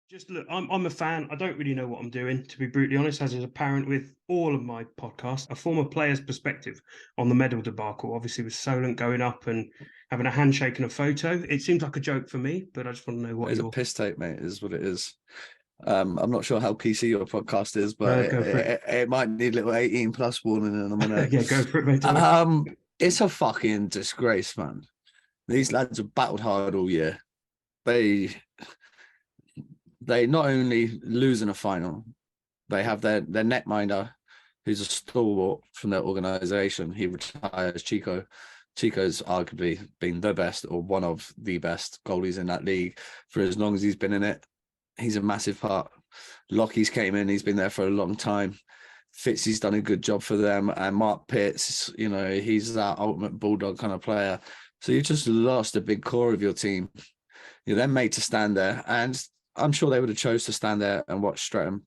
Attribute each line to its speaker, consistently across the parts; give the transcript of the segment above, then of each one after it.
Speaker 1: Just look, I'm a fan. I don't really know what I'm doing, to be brutally honest, as is apparent with all of my podcasts. A former player's perspective on the medal debacle, obviously with Solent going up and having a handshake and a photo. It seems like a joke for me, but I just want to know what
Speaker 2: It's a
Speaker 1: you're...
Speaker 2: piss take, mate, is what it is. I'm not sure how PC your podcast is, but
Speaker 1: Go for
Speaker 2: it might need a little 18 plus warning in a minute.
Speaker 1: Yeah, go for it, mate.
Speaker 2: It's a fucking disgrace, man. These lads have battled hard all year. They not only lose in a final, they have their netminder, who's a stalwart from their organization. He retires. Chico's arguably been the best or one of the best goalies in that league for as long as he's been in it. He's a massive part. Lockie's came in. He's been there for a long time. Fitzy's done a good job for them. And Mark Pitts, he's that ultimate bulldog kind of player. So you just lost a big core of your team. You're then made to stand there. And I'm sure they would have chose to stand there and watch Streatham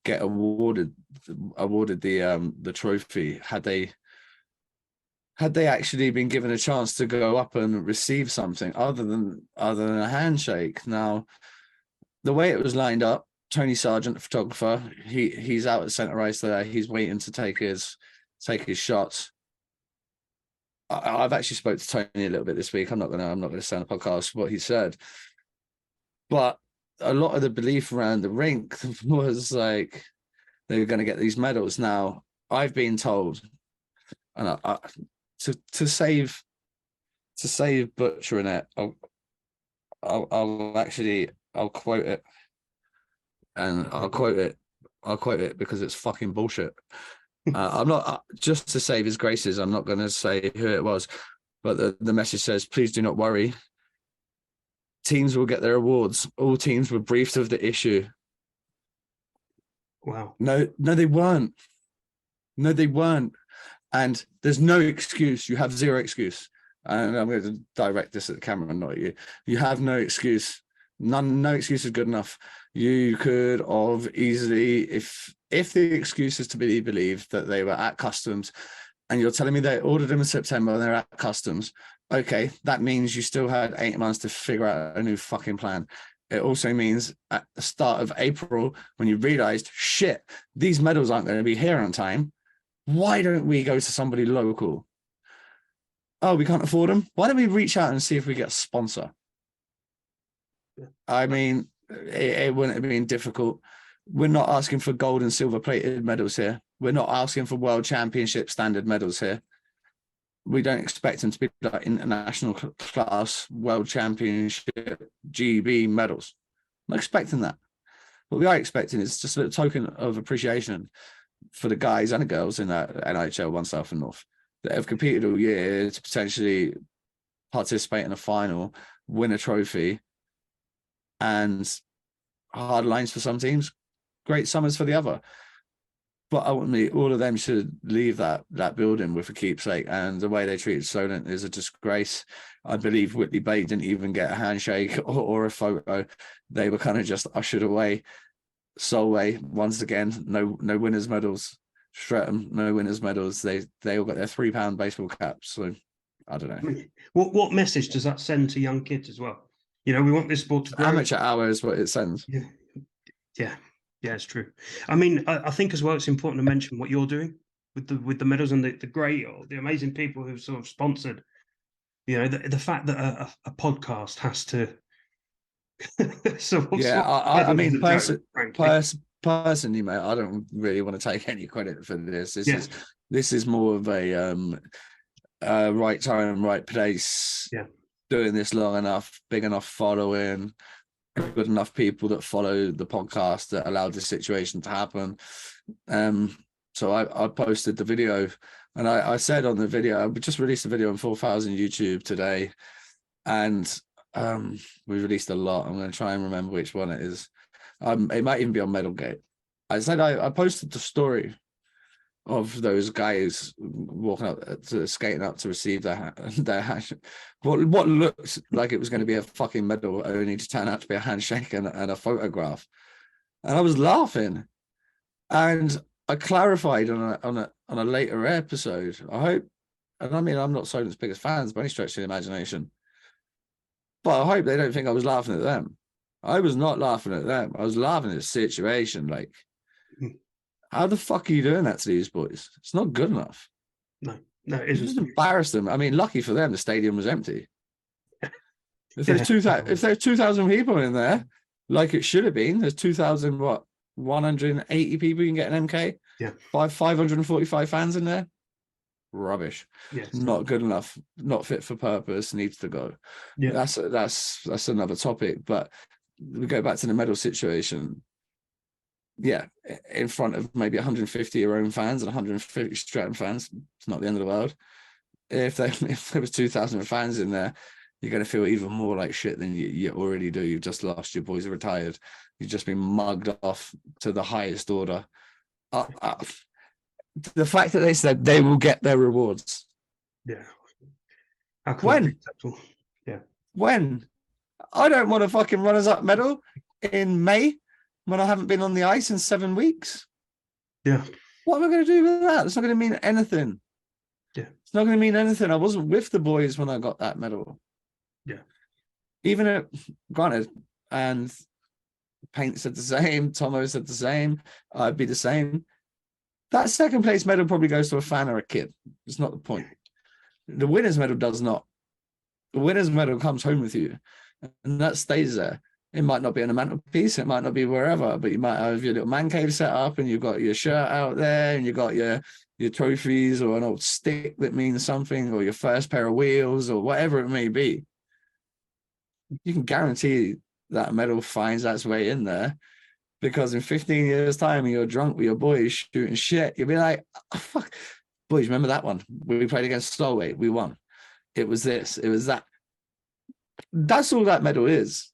Speaker 2: get awarded the trophy had they actually been given a chance to go up and receive something other than a handshake. Now, the way it was lined up, Tony Sargent, the photographer, he's out at centre ice there. He's waiting to take his shots. I've actually spoke to Tony a little bit this week. I'm not gonna say on the podcast what he said, but a lot of the belief around the rink was like they were going to get these medals. Now, I've been told, and to save butchering it, I'll quote it, and I'll quote it because it's fucking bullshit. I'm not, just to save his graces, I'm not going to say who it was, but the message says, please do not worry. Teams will get their awards. All teams were briefed of the issue.
Speaker 1: Wow.
Speaker 2: No, they weren't. No, they weren't. And there's no excuse. You have zero excuse. And I'm going to direct this at the camera, not at you. You have no excuse. No excuse is good enough. You could have easily, if the excuse is to be believed that they were at customs, and you're telling me they ordered them in September and they're at customs, okay, that means you still had 8 months to figure out a new fucking plan. It also means at the start of April, when you realized, shit, these medals aren't going to be here on time, why don't we go to somebody local? Oh, we can't afford them? Why don't we reach out and see if we get a sponsor? I mean, it wouldn't have been difficult. We're not asking for gold and silver plated medals here. We're not asking for world championship standard medals here. We don't expect them to be like international class, world championship, GB medals. I'm not expecting that. What we are expecting is just a token of appreciation for the guys and the girls in that NHL 1 South and North that have competed all year to potentially participate in a final, win a trophy, and hard lines for some teams, great summers for the other. But ultimately, all of them should leave that building with a keepsake. And the way they treated Solent is a disgrace. I believe Whitley Bay didn't even get a handshake or a photo. They were kind of just ushered away. Solway, once again, no winners' medals. Streatham, no winners' medals. They all got their £3 baseball caps. So I don't know.
Speaker 1: What message does that send to young kids as well? We want this sport to grow.
Speaker 2: Amateur hour is what it sends.
Speaker 1: Yeah, it's true. I mean, I think as well, it's important to mention what you're doing with the medals and the amazing people who've sort of sponsored. The fact that a podcast has to.
Speaker 2: I mean, personally, mate, I don't really want to take any credit for this. This is more of a right time, right place.
Speaker 1: Yeah.
Speaker 2: Doing this long enough, big enough following, good enough people that follow the podcast that allowed this situation to happen. So I posted the video, and I said on the video, I just released a video on 4,000 YouTube today, and we released a lot. I'm going to try and remember which one it is. It might even be on Medalgate. I said I posted the story of those guys walking up skating up to receive their hash. What looked like it was going to be a fucking medal only to turn out to be a handshake and a photograph. And I was laughing. And I clarified on a later episode. I hope, and I mean, I'm not Solent's biggest fans by any stretch of the imagination, but I hope they don't think I was laughing at them. I was not laughing at them. I was laughing at the situation. Like,
Speaker 1: Mm.
Speaker 2: how the fuck are you doing that to these boys? It's not good enough.
Speaker 1: No, it
Speaker 2: You
Speaker 1: isn't.
Speaker 2: just embarrassed them. I mean, lucky for them, the stadium was empty. If there's
Speaker 1: Yeah.
Speaker 2: if there's 2,000 people in there, like it should have been, there's 2,000 what 180 people you can get an MK.
Speaker 1: Yeah.
Speaker 2: 545 fans in there. Rubbish.
Speaker 1: Yes.
Speaker 2: Not good enough. Not fit for purpose. Needs to go.
Speaker 1: Yeah.
Speaker 2: That's another topic. But we go back to the medal situation. Yeah, in front of maybe 150 your own fans and 150 Stratton fans, it's not the end of the world. If there was 2,000 fans in there, you're going to feel even more like shit than you already do. You've just lost. Your boys are retired. You've just been mugged off to the highest order. The fact that they said they will get their rewards.
Speaker 1: Yeah.
Speaker 2: When?
Speaker 1: Yeah.
Speaker 2: When? I don't want a fucking runners-up medal in May when I haven't been on the ice in 7 weeks.
Speaker 1: Yeah.
Speaker 2: What am I going to do with that? It's not going to mean anything.
Speaker 1: Yeah.
Speaker 2: It's not going to mean anything. I wasn't with the boys when I got that medal.
Speaker 1: Yeah.
Speaker 2: Even at, granted, and Paint said the same, Tomo said the same, I'd be the same. That second place medal probably goes to a fan or a kid. It's not the point. The winner's medal does not. The winner's medal comes home with you, and that stays there. It might not be on a mantelpiece, it might not be wherever, but you might have your little man cave set up, and you've got your shirt out there, and you've got your trophies or an old stick that means something, or your first pair of wheels, or whatever it may be. You can guarantee that medal finds its way in there. Because in 15 years' time, you're drunk with your boys shooting shit. You'll be like, oh, fuck. Boys, remember that one? We played against Solway. We won. It was this. It was that. That's all that medal is.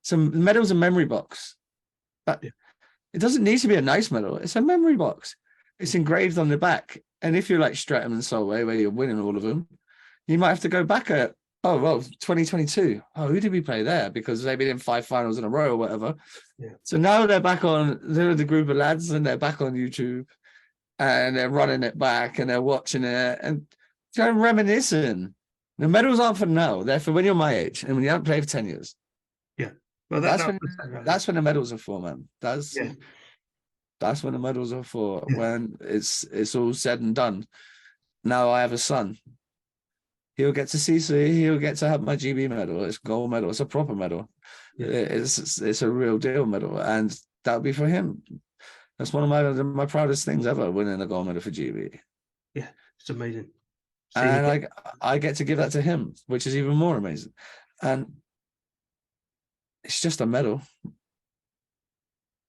Speaker 2: So medal's a memory box. But it doesn't need to be a nice medal. It's a memory box. It's engraved on the back. And if you're like Streatham and Solway, where you're winning all of them, you might have to go back at, 2022. Oh, who did we play there? Because they've been in 5 finals in a row or whatever.
Speaker 1: Yeah.
Speaker 2: So now they're the group of lads and they're back on YouTube and they're running it back and they're watching it and they're reminiscing. The medals aren't for now. They're for when you're my age and when you haven't played for 10 years.
Speaker 1: Yeah. Well,
Speaker 2: that's when the medals are for, man. That's when the medals are for, when it's all said and done. Now I have a son. He'll get to see, so he'll get to have my GB medal. It's gold medal. It's a proper medal. Yeah. It's a real deal medal, and that'll be for him. That's one of my proudest things ever, winning a gold medal for GB.
Speaker 1: Yeah, it's amazing.
Speaker 2: And I get to give that to him, which is even more amazing. And it's just a medal,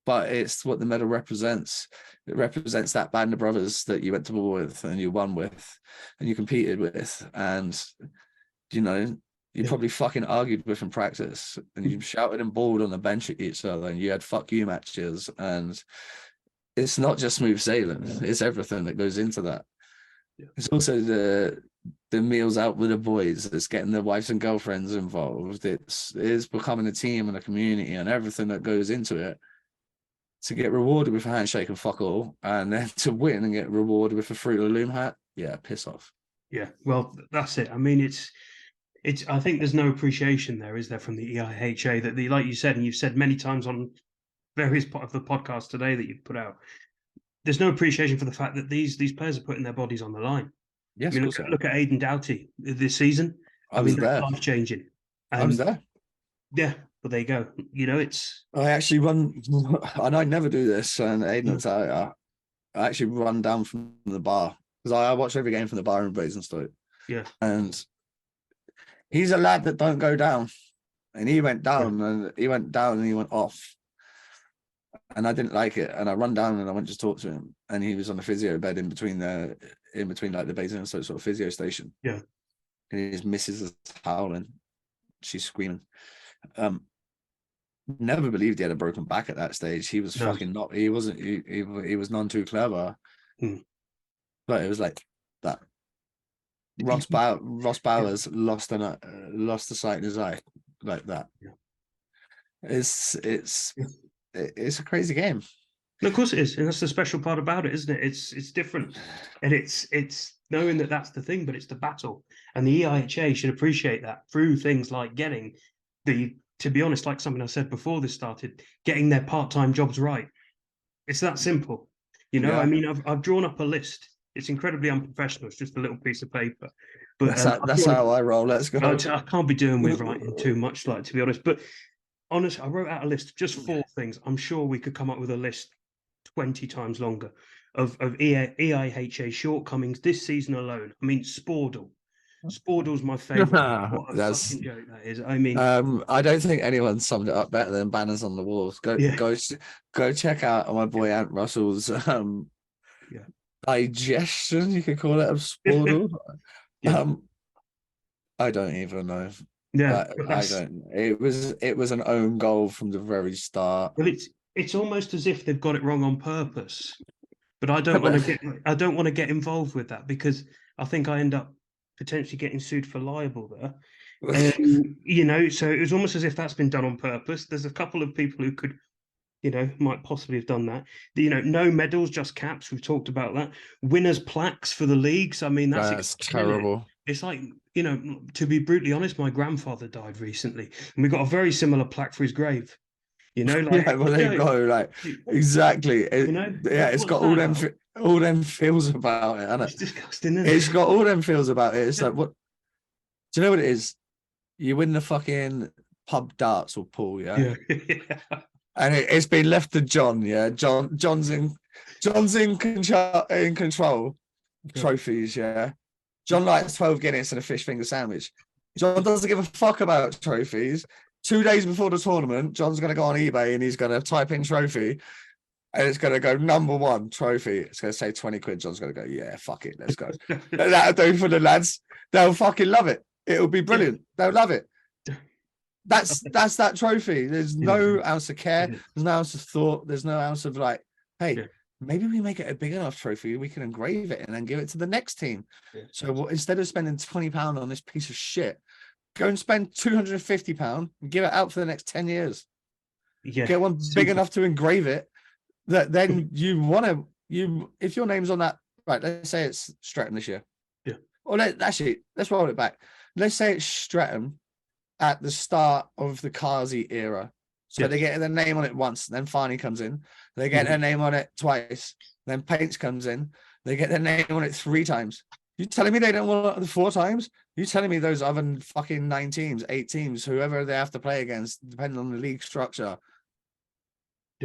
Speaker 2: but it's what the medal represents. It represents that band of brothers that you went to war with and you won with and you competed with. And, you probably fucking argued with in practice and you shouted and bawled on the bench at each other and you had fuck you matches. And it's not just smooth sailing. It's everything that goes into that. Yeah. It's also the meals out with the boys. It's getting their wives and girlfriends involved. It's becoming a team and a community and everything that goes into it. To get rewarded with a handshake and fuck all, and then to win and get rewarded with a Fruit of the Loom hat, yeah, piss off.
Speaker 1: Yeah, well, that's it. I mean, it's. I think there's no appreciation there, is there, from the EIHA that like you said, and you've said many times on various part of the podcast today that you've put out. There's no appreciation for the fact that these players are putting their bodies on the line.
Speaker 2: Yes,
Speaker 1: I mean, look at Aidan Doughty this season.
Speaker 2: I was there.
Speaker 1: Life changing.
Speaker 2: I was there.
Speaker 1: Yeah. Well, there you go.
Speaker 2: I actually run, and I never do this. And Aidan, I actually run down from the bar because I watch every game from the bar in Basingstoke.
Speaker 1: Yeah.
Speaker 2: And he's a lad that don't go down. And he went down and he went off. And I didn't like it. And I run down and I went to talk to him. And he was on the physio bed in between like the Basingstoke sort of physio station.
Speaker 1: Yeah.
Speaker 2: And his missus is howling. She's screaming. Never believed he had a broken back at that stage. He was fucking not. He wasn't. He was none too clever. But it was like that. Ross Bowers lost the sight in his eye like that. Yeah. It's a crazy game.
Speaker 1: And of course it is, and that's the special part about it, isn't it? It's different, and it's knowing that that's the thing, but it's the battle, and the EIHA should appreciate that through things like getting the to be honest, like something I said before this started, getting their part-time jobs right. It's that simple. You know, I
Speaker 2: Yeah.
Speaker 1: mean, I've drawn up a list. It's incredibly unprofessional. It's just a little piece of paper. But
Speaker 2: That's how I roll. Let's go.
Speaker 1: I can't be doing with writing too much, like, to be honest. But honestly, I wrote out a list of just 4 things. I'm sure we could come up with a list 20 times longer of EIHA shortcomings this season alone. I mean, Spordle. Spordle's my favourite. What a
Speaker 2: That's
Speaker 1: fucking joke that is. I mean,
Speaker 2: I don't think anyone summed it up better than banners on the walls.
Speaker 1: yeah,
Speaker 2: Go check out my boy Ant Russell's
Speaker 1: yeah,
Speaker 2: digestion, you could call it, of Spordle.
Speaker 1: yeah,
Speaker 2: I don't even know.
Speaker 1: yeah. But
Speaker 2: I don't. It was an own goal from the very start.
Speaker 1: well, it's almost as if they've got it wrong on purpose. But I don't want to get involved with that, because I think I end up potentially getting sued for libel there. You know, so it was almost as if that's been done on purpose. There's a couple of people who could, you know, might possibly have done that. You know, no medals, just caps. We've talked about that. Winners' plaques for the leagues. I mean,
Speaker 2: That's terrible.
Speaker 1: It's like, you know, to be brutally honest, my grandfather died recently, and we got a very similar plaque for his grave. You know, like,
Speaker 2: Yeah, well, there you go. Like, exactly.
Speaker 1: you know,
Speaker 2: yeah, it's got all them feels about it, hasn't
Speaker 1: it's
Speaker 2: it?
Speaker 1: disgusting, isn't
Speaker 2: It's
Speaker 1: it?
Speaker 2: got all them feels about it. It's like, what? Do you know what it is? You win the fucking pub darts or pool, yeah. And it's been left to John, yeah. John's in control of trophies, yeah. John likes 12 Guinness and a fish finger sandwich. John doesn't give a fuck about trophies. 2 days before the tournament, John's going to go on eBay and he's going to type in trophy, and it's going to go number 1 trophy. It's going to say 20 quid. John's going to go, yeah, fuck it, let's go. That'll do for the lads. They'll fucking love it. It'll be brilliant. They'll love it. That's that trophy. There's no ounce of care. There's no ounce of thought. There's no ounce of like, hey, maybe we make it a big enough trophy, we can engrave it and then give it to the next team. So instead of spending £20 on this piece of shit, go and spend £250 and give it out for the next 10 years. Get one big enough to engrave it. That then if your name's on that, right? Let's say it's Streatham this year.
Speaker 1: Yeah.
Speaker 2: Or let's roll it back. Let's say it's Streatham at the start of the Kazi era. So they get their name on it once, then Farney comes in. They get their name on it twice. Then Paints comes in. They get their name on it 3 times. You telling me they don't want it 4 times? You telling me those other fucking 9 teams, 8 teams, whoever they have to play against, depending on the league structure,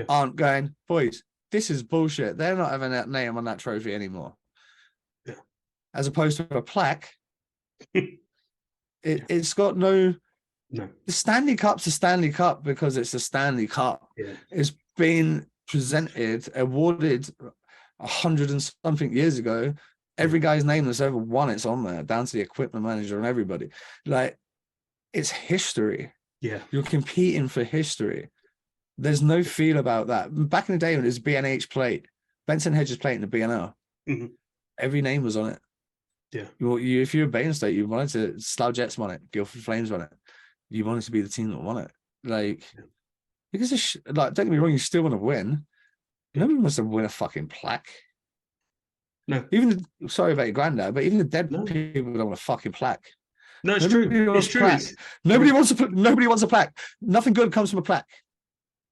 Speaker 2: aren't going, boys, this is bullshit. They're not having that name on that trophy anymore.
Speaker 1: Yeah.
Speaker 2: As opposed to a plaque, it's got no. The Stanley Cup's a Stanley Cup because it's a Stanley Cup. Yeah. It's been awarded 100 and something years ago. Every guy's name that's ever won it's on there, down to the equipment manager and everybody. Like, it's history. Yeah. You're competing for history. There's no feel about that. Back in the day when it was BNH plate, Benson Hedges plate in the BNL, every name was on it. Yeah. If you were Bain State, you wanted to Slough Jets won it, Guildford Flames won it. You wanted to be the team that won it. Like, because don't get me wrong, you still want to win. Nobody wants to win a fucking plaque. No. Sorry about your granddad, but even the dead people don't want a fucking plaque.
Speaker 1: No, it's true. It's true.
Speaker 2: Nobody wants a plaque. Nothing good comes from a plaque.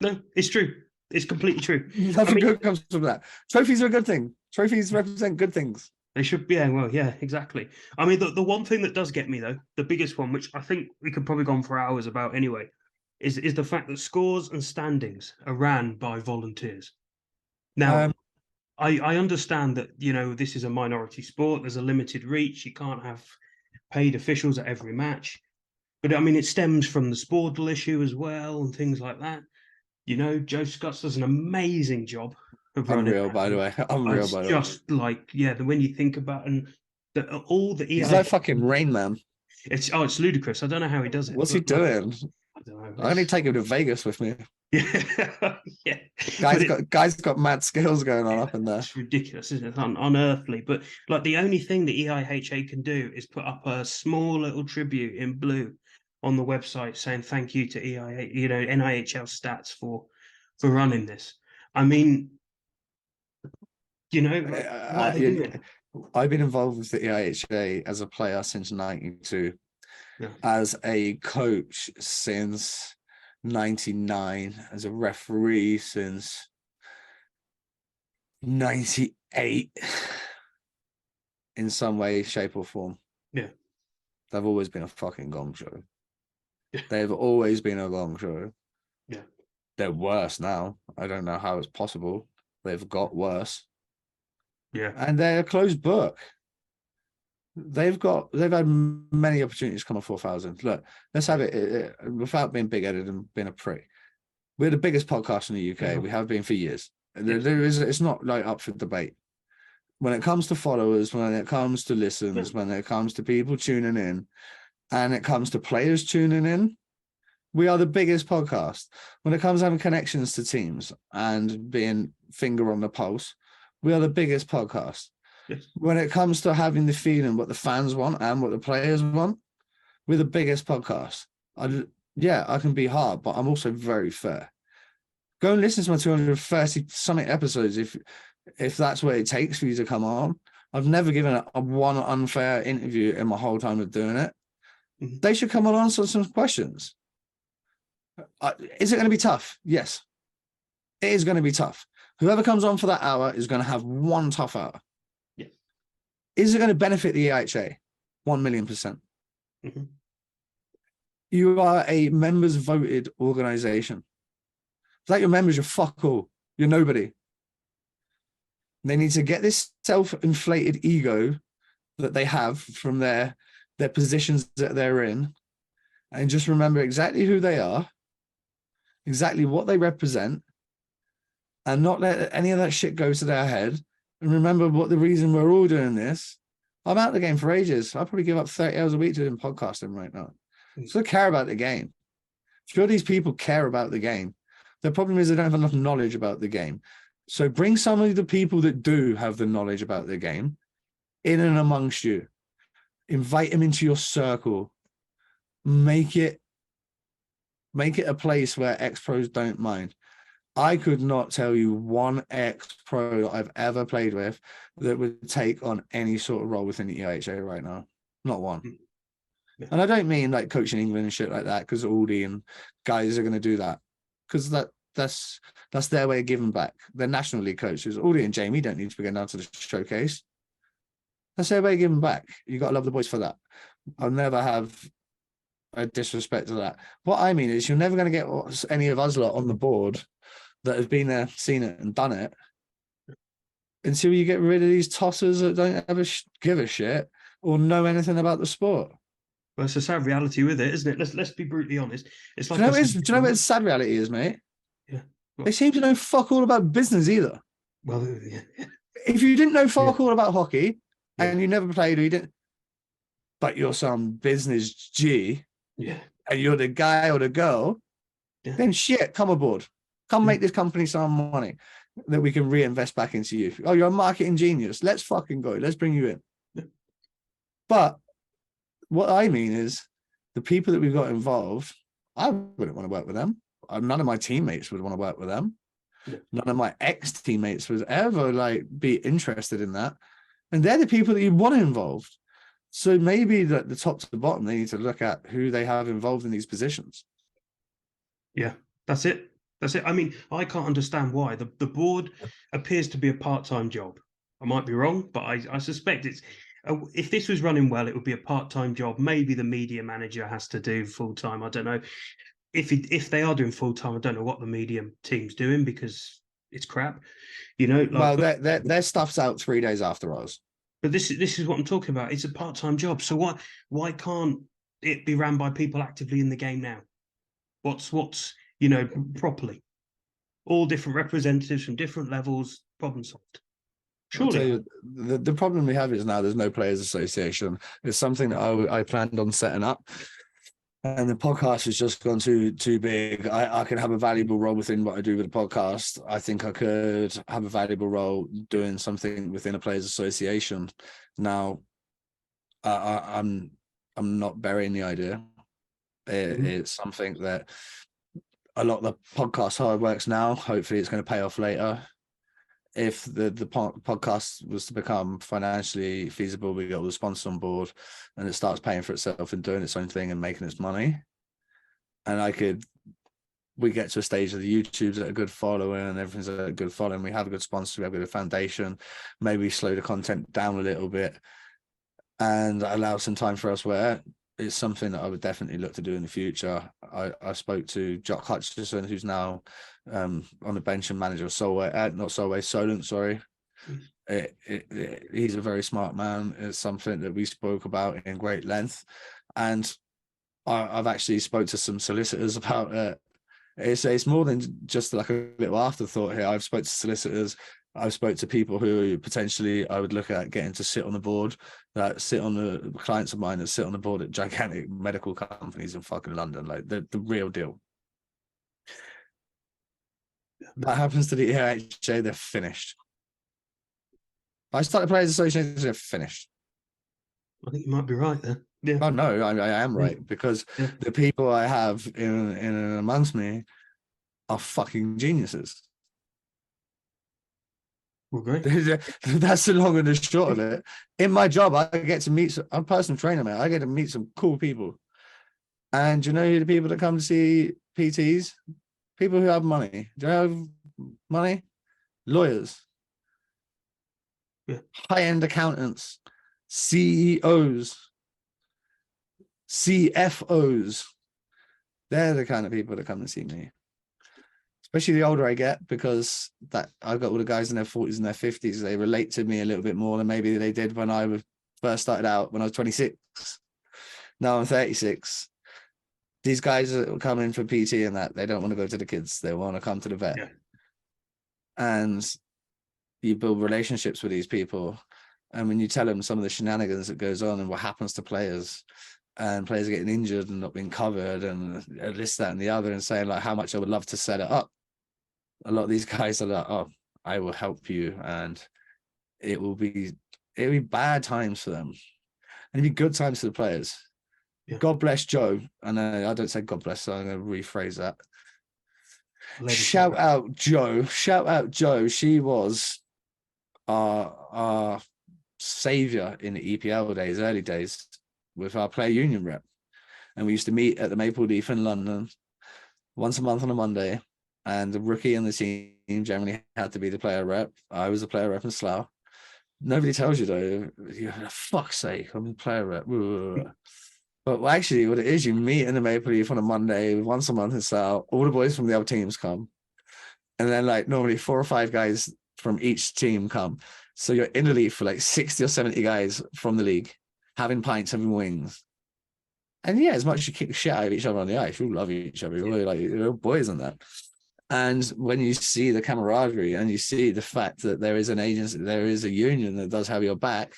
Speaker 1: No, it's true. It's completely true.
Speaker 2: Nothing good comes from that. Trophies are a good thing. Trophies represent good things.
Speaker 1: They should be. Yeah, well, yeah, exactly. I mean, the one thing that does get me, though, the biggest one, which I think we could probably go on for hours about anyway, is the fact that scores and standings are ran by volunteers. Now, I understand that, you know, this is a minority sport. There's a limited reach. You can't have paid officials at every match. But, I mean, it stems from the Spordle issue as well and things like that. You know, Joe Scutts does an amazing job of running.
Speaker 2: Unreal, by the way. Unreal, by the way.
Speaker 1: Just like, when you think about all the
Speaker 2: He's like fucking Rain Man.
Speaker 1: It's ludicrous. I don't know how he does it.
Speaker 2: What's he doing?
Speaker 1: I don't know.
Speaker 2: I only take him to Vegas with me.
Speaker 1: Yeah.
Speaker 2: Guys got mad skills going on up in there.
Speaker 1: It's ridiculous, isn't it? Unearthly. But like, the only thing that EIHA can do is put up a small little tribute in blue on the website saying thank you to EIHA, you know, NIHL stats for running this. I mean, you know,
Speaker 2: I've been involved with the EIHA as a player since '92, as a coach since 99 as a referee since 98 in some way, shape, or form.
Speaker 1: Yeah.
Speaker 2: They've always been a fucking gong show.
Speaker 1: Yeah.
Speaker 2: They've always been a gong show.
Speaker 1: Yeah.
Speaker 2: They're worse now. I don't know how it's possible. They've got worse.
Speaker 1: Yeah.
Speaker 2: And they're a closed book. They've had many opportunities to come on 4,000. Look, let's have it without being big-headed and being a prick. We're the biggest podcast in the UK.
Speaker 1: Yeah.
Speaker 2: We have been for years.
Speaker 1: Yeah.
Speaker 2: It's not like up for debate. When it comes to followers, when it comes to listens, when it comes to people tuning in, and it comes to players tuning in, we are the biggest podcast. When it comes to having connections to teams and being finger on the pulse, we are the biggest podcast.
Speaker 1: Yes.
Speaker 2: When it comes to having the feeling what the fans want and what the players want, we're the biggest podcast. I can be hard, but I'm also very fair. Go and listen to my 230 something episodes if that's what it takes for you to come on. I've never given a one unfair interview in my whole time of doing it.
Speaker 1: Mm-hmm.
Speaker 2: They should come on and answer some questions. Is it going to be tough? Yes. It is going to be tough. Whoever comes on for that hour is going to have one tough hour.
Speaker 1: Yeah.
Speaker 2: Is it going to benefit the EIHA? 1,000,000%.
Speaker 1: Mm-hmm.
Speaker 2: You are a members voted organization. Without your members, you're fuck all. You're nobody. They need to get this self-inflated ego that they have from their positions that they're in and just remember exactly who they are, exactly what they represent, and not let any of that shit go to their head. And remember what the reason we're all doing this. I'm out of the game for ages. I'll probably give up 30 hours a week doing podcasting right now. So I care about the game. Sure, these people care about the game. The problem is they don't have enough knowledge about the game. So bring some of the people that do have the knowledge about the game in and amongst you. Invite them into your circle. Make it a place where ex-pros don't mind. I could not tell you one ex-pro that I've ever played with that would take on any sort of role within the EIHA right now. Not one. Yeah. And I don't mean like coaching England and shit like that, because Aldi and guys are going to do that, because that's their way of giving back. They're National League coaches. Aldi and Jamie don't need to be going down to the showcase. That's their way of giving back. You got to love the boys for that. I'll never have a disrespect to that. What I mean is you're never going to get any of us lot on the board that have been there, seen it and done it until you get rid of these tossers that don't ever give a shit or know anything about the sport.
Speaker 1: Well, it's a sad reality with it, isn't it? Let's be brutally honest. It's like
Speaker 2: do you know what the sad reality is, mate?
Speaker 1: Yeah. Well,
Speaker 2: they seem to know fuck all about business either.
Speaker 1: Well, yeah.
Speaker 2: If you didn't know fuck all about hockey and you never played or you didn't, but you're some business G, and you're the guy or the girl, then shit, come aboard. Come make this company some money that we can reinvest back into you. Oh, you're a marketing genius. Let's fucking go. Let's bring you in.
Speaker 1: Yeah.
Speaker 2: But what I mean is the people that we've got involved, I wouldn't want to work with them. None of my teammates would want to work with them. Yeah. None of my ex-teammates would ever be interested in that. And they're the people that you want involved. So maybe the top to the bottom, they need to look at who they have involved in these positions.
Speaker 1: Yeah, that's it. That's it. I mean, I can't understand why. The board appears to be a part-time job. I might be wrong, but I suspect it's... if this was running well, it would be a part-time job. Maybe the media manager has to do full-time. I don't know. If they are doing full-time, I don't know what the media team's doing because it's crap. You know,
Speaker 2: well, their stuff's out 3 days after us.
Speaker 1: But this is what I'm talking about. It's a part-time job. So why can't it be ran by people actively in the game now? What's properly? All different representatives from different levels, problem solved. Surely.
Speaker 2: The problem we have is now there's no players association. It's something that I planned on setting up. And the podcast has just gone too big. I could have a valuable role within what I do with the podcast. I think I could have a valuable role doing something within a players association. Now, I'm not burying the idea. It's something that a lot of the podcast hard works now. Hopefully, it's going to pay off later. If the podcast was to become financially feasible, we get all the sponsors on board and it starts paying for itself and doing its own thing and making its money. And I could we get to a stage of the YouTubes at a good following and everything's at a good following. We have a good sponsor, we have a good foundation. Maybe slow the content down a little bit and allow some time for elsewhere. It's something that I would definitely look to do in the future. I spoke to Jock Hutchison, who's now on the bench and manager of Solent, sorry. He's a very smart man. It's something that we spoke about in great length. And I've actually spoke to some solicitors about it. It's more than just like a little afterthought here. I've spoke to solicitors. I've spoke to people who potentially I would look at getting to sit on the board, that sit on the clients of mine that sit on the board at gigantic medical companies in fucking London, like the real deal. That happens to the EIHA, they're finished. I started Players Association, they're finished.
Speaker 1: I think you might be right there. Yeah.
Speaker 2: Oh no, I am right, because the people I have in and amongst me are fucking geniuses.
Speaker 1: Well, great.
Speaker 2: That's the long and the short of it. In my job, I get to meet I'm a personal trainer, man. I get to meet some cool people. And you know who the people that come to see PTs? People who have money. Do you have money? Lawyers.
Speaker 1: Yeah.
Speaker 2: High-end accountants. CEOs. CFOs. They're the kind of people that come and see me. Especially the older I get, because that I've got all the guys in their 40s and their 50s. They relate to me a little bit more than maybe they did when I first started out when I was 26. Now I'm 36. These guys that come in for PT and that, they don't want to go to the kids. They want to come to the vet.
Speaker 1: Yeah.
Speaker 2: And you build relationships with these people. And when you tell them some of the shenanigans that goes on and what happens to players, and players are getting injured and not being covered and this, that, and the other, and saying like how much I would love to set it up. A lot of these guys are like, oh, I will help you. And it'll be bad times for them. And it'll be good times for the players. Yeah. God bless Joe. And I don't say God bless, so I'm going to rephrase that. Shout out Joe. Shout out Joe. She was our savior in the EPL days, early days, with our player union rep. And we used to meet at the Maple Leaf in London once a month on a Monday. And the rookie in the team generally had to be the player rep. I was the player rep in Slough. Nobody tells you though, for fuck's sake, I'm the player rep. But actually what it is, you meet in the Maple Leaf on a Monday once a month in Slough. All the boys from the other teams come. And then like normally 4 or 5 guys from each team come. So you're in the league for like 60 or 70 guys from the league, having pints, having wings. And yeah, as much as you kick the shit out of each other on the ice, you love each other. You're like, you're boys and that. And when you see the camaraderie and you see the fact that there is an agency, there is a union that does have your back,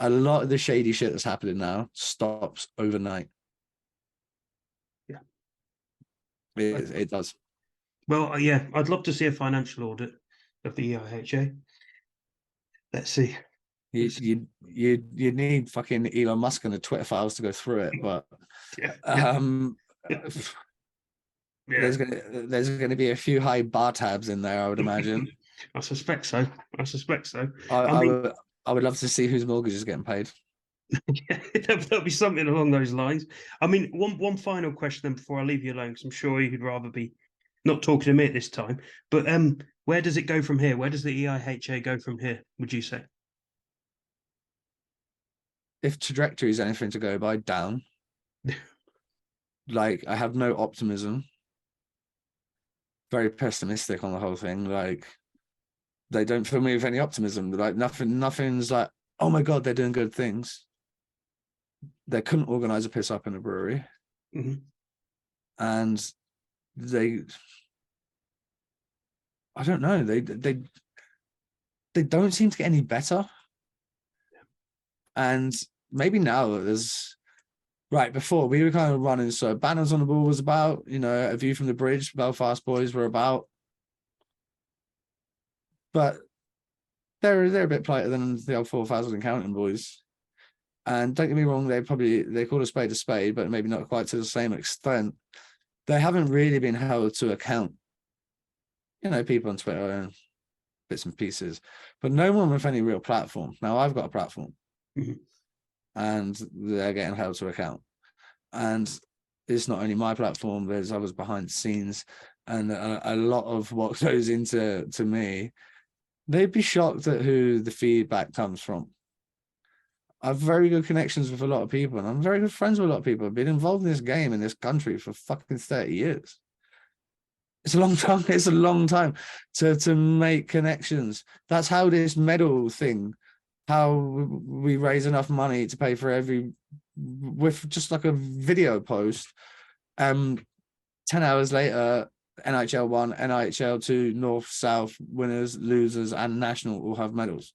Speaker 2: a lot of the shady shit that's happening now stops overnight.
Speaker 1: Yeah.
Speaker 2: It does.
Speaker 1: Well, yeah, I'd love to see a financial audit of the EIHA. Let's see.
Speaker 2: You need fucking Elon Musk and the Twitter files to go through it, but there's gonna be a few high bar tabs in there, I would imagine.
Speaker 1: I suspect so.
Speaker 2: I would love to see whose mortgage is getting paid.
Speaker 1: Yeah, there'll be something along those lines. I mean, one final question then before I leave you alone, because I'm sure you'd rather be not talking to me at this time. But where does it go from here? Where does the EIHA go from here, would you say?
Speaker 2: If trajectory is anything to go by, down. Like, I have no optimism. Very pessimistic on the whole thing. Like, they don't fill me with any optimism. Like, nothing's like, oh my God, they're doing good things. They couldn't organize a piss up in a brewery.
Speaker 1: Mm-hmm.
Speaker 2: And I don't know, they don't seem to get any better. And maybe now there's right before we were kind of running, so Banners on the Ball was about, A View from the Bridge, Belfast Boys were about, but they're a bit brighter than the old 4,000 Counting Boys. And don't get me wrong, they call a spade, but maybe not quite to the same extent. They haven't really been held to account. People on Twitter and bits and pieces, but no one with any real platform. Now I've got a platform.
Speaker 1: Mm-hmm.
Speaker 2: And they're getting held to account. And it's not only my platform, there's others behind the scenes, and a lot of what goes into me, they'd be shocked at who the feedback comes from. I have very good connections with a lot of people, and I'm very good friends with a lot of people. I've been involved in this game in this country for fucking 30 years. It's a long time. It's a long time to make connections. That's how this medal thing, how we raise enough money to pay for with just like a video post. 10 hours later, NHL 1, NHL 2, North, South, winners, losers, and national all have medals.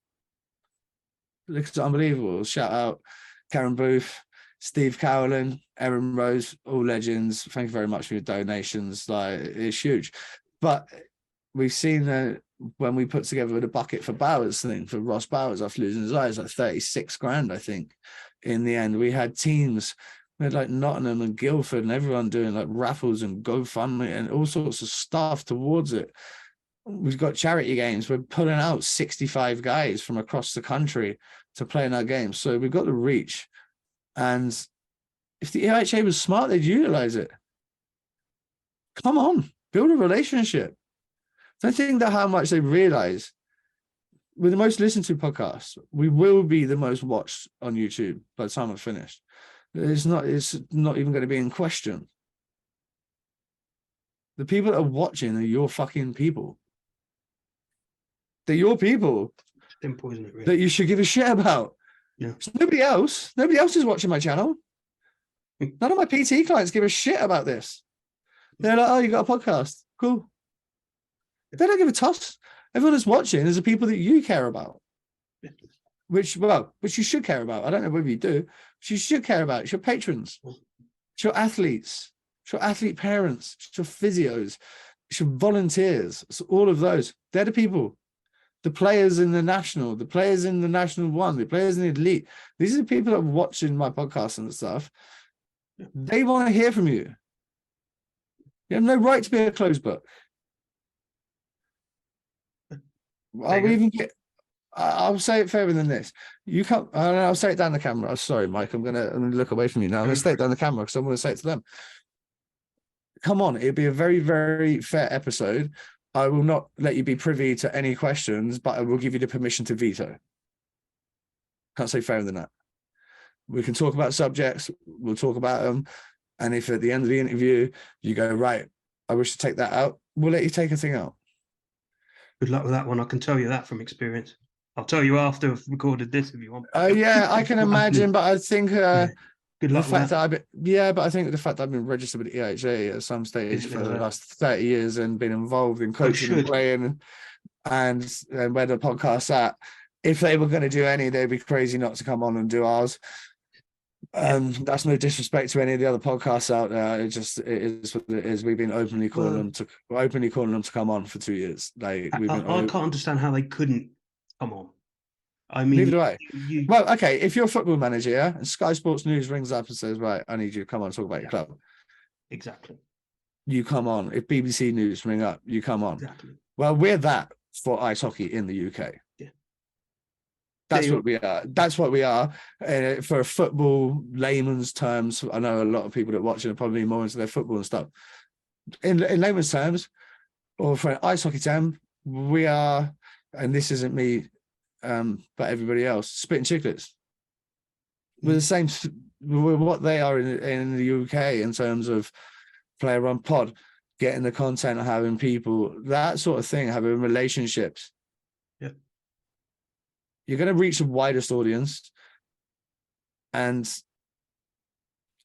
Speaker 2: It's unbelievable. Shout out Karen Booth, Steve Cowling, Erin Rose, all legends. Thank you very much for your donations. Like, it's huge. But we've seen that when we put together the bucket for Bowers thing, for Ross Bowers after losing his eyes, like 36 grand, I think. In the end, we had teams. We had like Nottingham and Guildford and everyone doing like raffles and GoFundMe and all sorts of stuff towards it. We've got charity games. We're pulling out 65 guys from across the country to play in our games. So we've got the reach. And if the EIHA was smart, they'd utilize it. Come on, build a relationship. Don't think that how much they realize. We're the most listened to podcast. We will be the most watched on YouTube by the time I've finished. It's not even going to be in question. The people that are watching are your fucking people. They're your people.
Speaker 1: Simple, isn't it, really?
Speaker 2: That you should give a shit about.
Speaker 1: Yeah.
Speaker 2: So nobody else is watching my channel. None of my PT clients give a shit about this. They're like, oh, you got a podcast. Cool. They don't give a toss. Everyone that's watching is the people that you care about. Which you should care about. I don't know whether you do, but you should care about. It's your patrons. It's your athletes. It's your athlete parents. It's your physios. It's your volunteers. It's all of those. They're the people. The players in the national, the players in the national one, the players in the elite. These are the people that are watching my podcast and stuff. They want to hear from you. You have no right to be a closed book. I'll say it fairer than this. You can't. I'll say it down the camera. I'm sorry, Mike. I'm gonna look away from you now. I'm gonna say it down the camera because I'm gonna say it to them. Come on, it'd be a very, very fair episode. I will not let you be privy to any questions, but I will give you the permission to veto. Can't say fairer than that. We can talk about subjects. We'll talk about them. And if at the end of the interview you go, right, I wish to take that out, we'll let you take a thing out.
Speaker 1: Good luck with that one. I can tell you that from experience. I'll tell you after I've recorded this if you want.
Speaker 2: Yeah, I can imagine, but I think
Speaker 1: Good luck
Speaker 2: the fact that but I think the fact that I've been registered with the EIHA at some stage for the last 30 years and been involved in coaching and playing and where the podcast's at, if they were going to do any, they'd be crazy not to come on and do ours. That's no disrespect to any of the other podcasts out there. It is what it is. We've been openly calling them to come on for 2 years. Like I
Speaker 1: can't understand how they couldn't come on. I mean,
Speaker 2: neither do I. Well, okay, if you're a football manager, yeah, and Sky Sports News rings up and says, right, I need you to come on and talk about your club.
Speaker 1: Exactly. You
Speaker 2: come on. If BBC News ring up, you come on.
Speaker 1: Exactly.
Speaker 2: Well, we're that for ice hockey in the UK.
Speaker 1: Yeah.
Speaker 2: That's what we are. That's what we are. For football layman's terms, I know a lot of people that watch it are probably more into their football and stuff. In layman's terms, or for an ice hockey term, we are, and this isn't me, but everybody else, spitting chicklets. We're the same. We're what they are in the UK in terms of player run pod, getting the content, having people, that sort of thing, having relationships.
Speaker 1: Yeah.
Speaker 2: You're going to reach the widest audience, and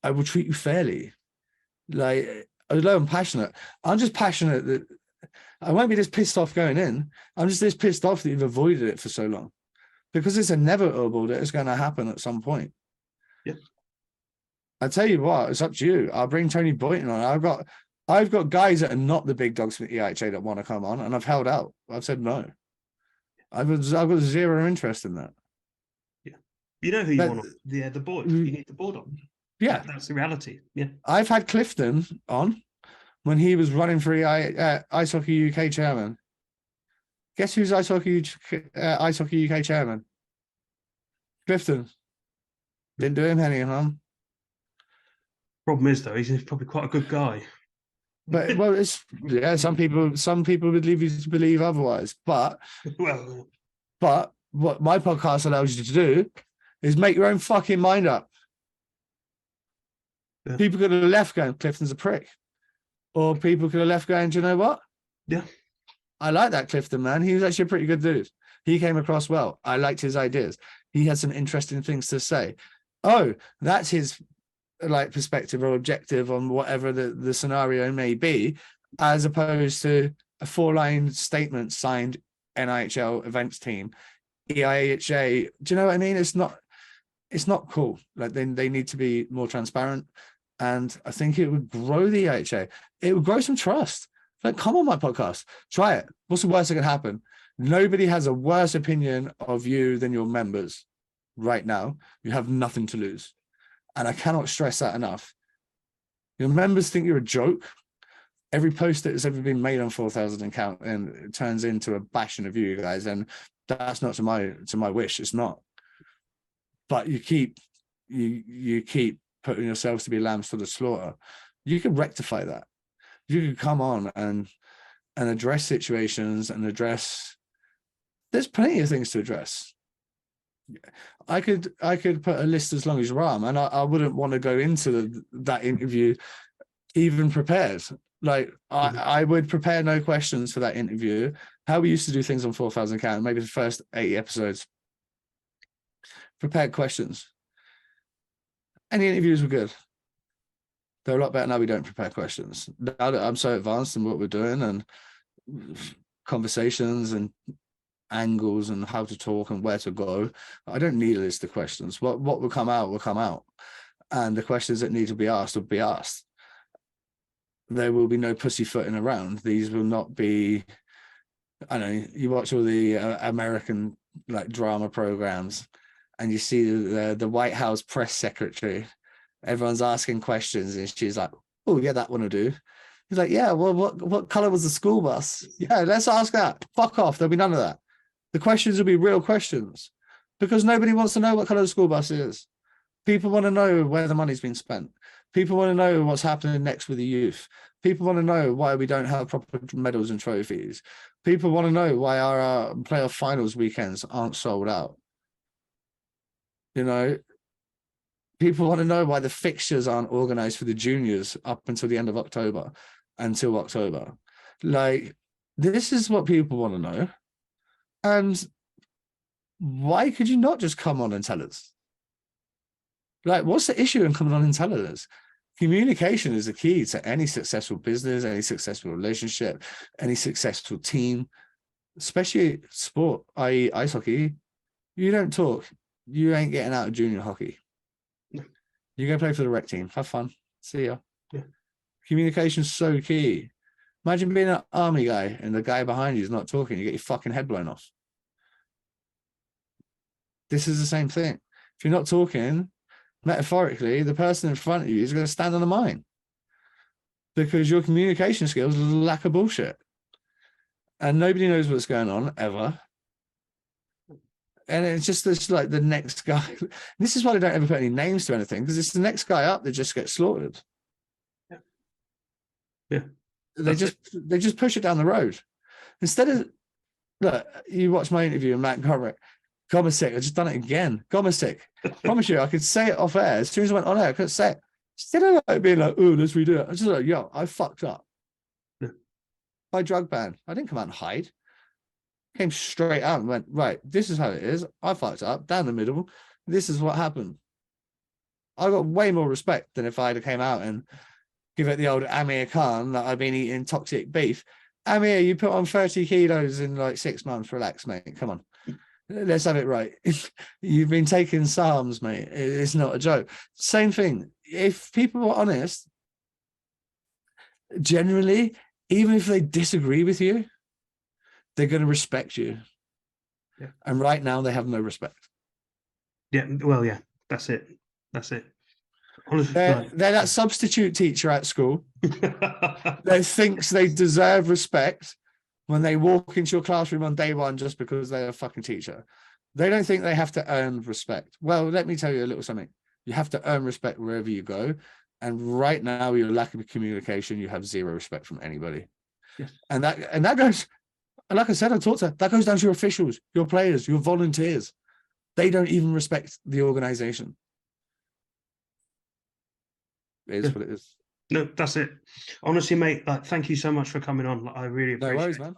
Speaker 2: I will treat you fairly. Like, although I'm passionate, I'm just passionate that I won't be this pissed off going in. I'm just this pissed off that you've avoided it for so long, because it's inevitable that it's going to happen at some point.
Speaker 1: Yeah.
Speaker 2: I tell you what, it's up to you. I'll bring Tony Boynton on. I've got guys that are not the big dogs for the EIHA that want to come on, and I've held out. I've said no. I've got zero interest in that.
Speaker 1: Yeah. You know who you want on? The board. You need the board on.
Speaker 2: Yeah.
Speaker 1: That's the reality. Yeah.
Speaker 2: I've had Clifton on when he was running for Ice Hockey UK chairman. Guess who's Ice Hockey UK chairman? Clifton. Didn't do him any harm.
Speaker 1: Problem is, though, he's probably quite a good guy.
Speaker 2: But well, it's yeah. Some people would leave you to believe otherwise. But
Speaker 1: Well,
Speaker 2: what my podcast allows you to do is make your own fucking mind up.
Speaker 1: yeah.
Speaker 2: People could have left going, Clifton's a prick, or people could have left going, do you know what?
Speaker 1: Yeah.
Speaker 2: I like that Clifton man. He was actually a pretty good dude. He came across well. I liked his ideas. He had some interesting things to say. Oh, that's his like perspective or objective on whatever the scenario may be, as opposed to a 4-line statement signed NIHL events team, EIHA. Do you know what I mean? It's not cool. Like they need to be more transparent. And I think it would grow the EIHA. It would grow some trust. Like, come on my podcast, try it. What's the worst that can happen? Nobody has a worse opinion of you than your members right now. You have nothing to lose. And I cannot stress that enough. Your members think you're a joke. Every post that has ever been made on 4,000 and count, and it turns into a bashing of you guys. And that's not to my wish. It's not. But you keep putting yourselves to be lambs to the slaughter. You can rectify that. You can come on and address situations and address. There's plenty of things to address. I could put a list as long as your arm, and I wouldn't want to go into that interview even prepared. Like I would prepare no questions for that interview. How we used to do things on 4,000 count, maybe the first 80 episodes. Prepared questions. And the interviews were good. They're a lot better now. We don't prepare questions. Now that I'm so advanced in what we're doing and conversations and angles and how to talk and where to go, I don't need a list of questions. What will come out will come out, and the questions that need to be asked will be asked. There will be no pussyfooting around. These will not be. I know you watch all the American like drama programs, and you see the White House press secretary. Everyone's asking questions, and she's like, "Oh yeah, that one will do." He's like, "Yeah, well, what color was the school bus? Yeah, let's ask that. Fuck off. There'll be none of that. The questions will be real questions, because nobody wants to know what color the school bus is. People want to know where the money's been spent. People want to know what's happening next with the youth. People want to know why we don't have proper medals and trophies. People want to know why our playoff finals weekends aren't sold out. You know, people want to know why the fixtures aren't organized for the juniors up until the end of October, until October. Like, this is what people want to know. And why could you not just come on and tell us? Like, what's the issue in coming on and telling us? Communication is the key to any successful business, any successful relationship, any successful team, especially sport, i.e. ice hockey. You don't talk. You ain't getting out of junior hockey. You're going to play for the rec team. Have fun. See ya.
Speaker 1: Yeah.
Speaker 2: Communication's so key. Imagine being an army guy and the guy behind you is not talking. You get your fucking head blown off. This is the same thing. If you're not talking, metaphorically, the person in front of you is going to stand on the mine because your communication skills lack of bullshit. And nobody knows what's going on ever. And it's just this, like, the next guy. This is why they don't ever put any names to anything, because it's the next guy up that just gets slaughtered.
Speaker 1: Yeah. Yeah.
Speaker 2: They just push it down the road. Instead of, look, you watch my interview with Matt Gomesick, I just done it again. Gomesick. Promise you, I could say it off air. As soon as I went on air, I couldn't say it. Instead of like being like, oh, let's redo it. I just like, yo, I fucked up.
Speaker 1: Yeah.
Speaker 2: By drug ban. I didn't come out and hide. Came straight out and went, right, this is how it is. I fucked up down the middle. This is what happened. I got way more respect than if I'd have came out and give it the old Amir Khan that I've been eating toxic beef. Amir, you put on 30 kilos in like 6 months. Relax, mate. Come on. Let's have it right. You've been taking SARMs, mate. It's not a joke. Same thing. If people are honest, generally, even if they disagree with you, they're going to respect you.
Speaker 1: Yeah.
Speaker 2: And right now, they have no respect.
Speaker 1: Yeah, well, yeah, that's it. That's it. Honestly,
Speaker 2: they're that substitute teacher at school that thinks they deserve respect when they walk into your classroom on day one just because they're a fucking teacher. They don't think they have to earn respect. Well, let me tell you a little something. You have to earn respect wherever you go. And right now, your lack of communication, you have zero respect from anybody.
Speaker 1: Yes.
Speaker 2: And that goes, and like I said, I talked to that goes down to your officials, your players, your volunteers. They don't even respect the organization. It is what it is.
Speaker 1: No, that's it. Honestly, mate, like, thank you so much for coming on. Like, I really
Speaker 2: No
Speaker 1: appreciate
Speaker 2: worries,
Speaker 1: it.
Speaker 2: man.